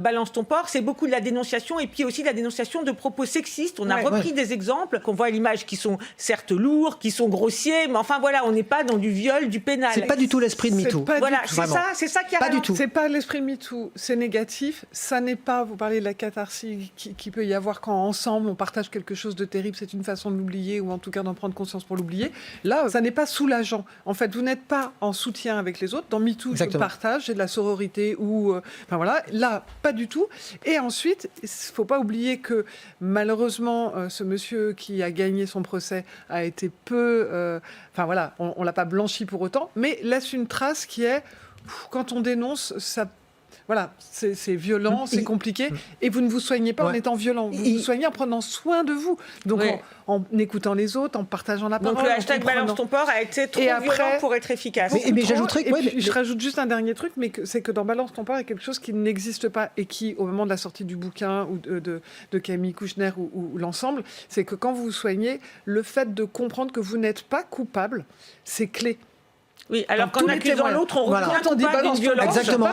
Balance ton porc, c'est beaucoup de la dénonciation et puis aussi de la dénonciation de propos sexistes. On a repris des exemples qu'on voit à l'image qui sont certes lourds, qui sont grossiers, mais enfin voilà, on n'est pas dans du viol, du pénal. C'est pas du tout l'esprit de MeToo. Voilà, c'est ça qui a pas du tout. C'est pas l'esprit de MeToo, c'est négatif. Ça n'est pas, vous parlez de la catharsis qui peut y avoir quand ensemble on partage quelque chose de terrible, c'est une façon de l'oublier ou en tout cas d'en prendre conscience pour l'oublier. Là, ça n'est pas soulageant. En fait, vous n'êtes pas en soutien avec les autres. Dans MeToo, je partage, j'ai de la sororité ou... enfin voilà, là, pas du tout. Et ensuite, il ne faut pas oublier que malheureusement, ce monsieur qui a gagné son procès a été peu... enfin voilà, on ne l'a pas blanchi pour autant, mais laisse une trace qui est... Quand on dénonce, ça... Voilà, c'est violent, c'est compliqué. Et vous ne vous soignez pas en étant violent. Vous vous soignez en prenant soin de vous. Donc en écoutant les autres, en partageant la parole. Donc le hashtag balance ton porc a été trop violent pour être efficace. Mais j'ajouterais je rajoute juste un dernier truc, mais c'est que dans balance ton porc, il y a quelque chose qui n'existe pas et qui, au moment de la sortie du bouquin ou de Camille Kouchner ou l'ensemble, c'est que quand vous vous soignez, le fait de comprendre que vous n'êtes pas coupable, c'est clé. Oui, alors qu'en accusant l'autre, on reprend coupable d'une violence. Exactement.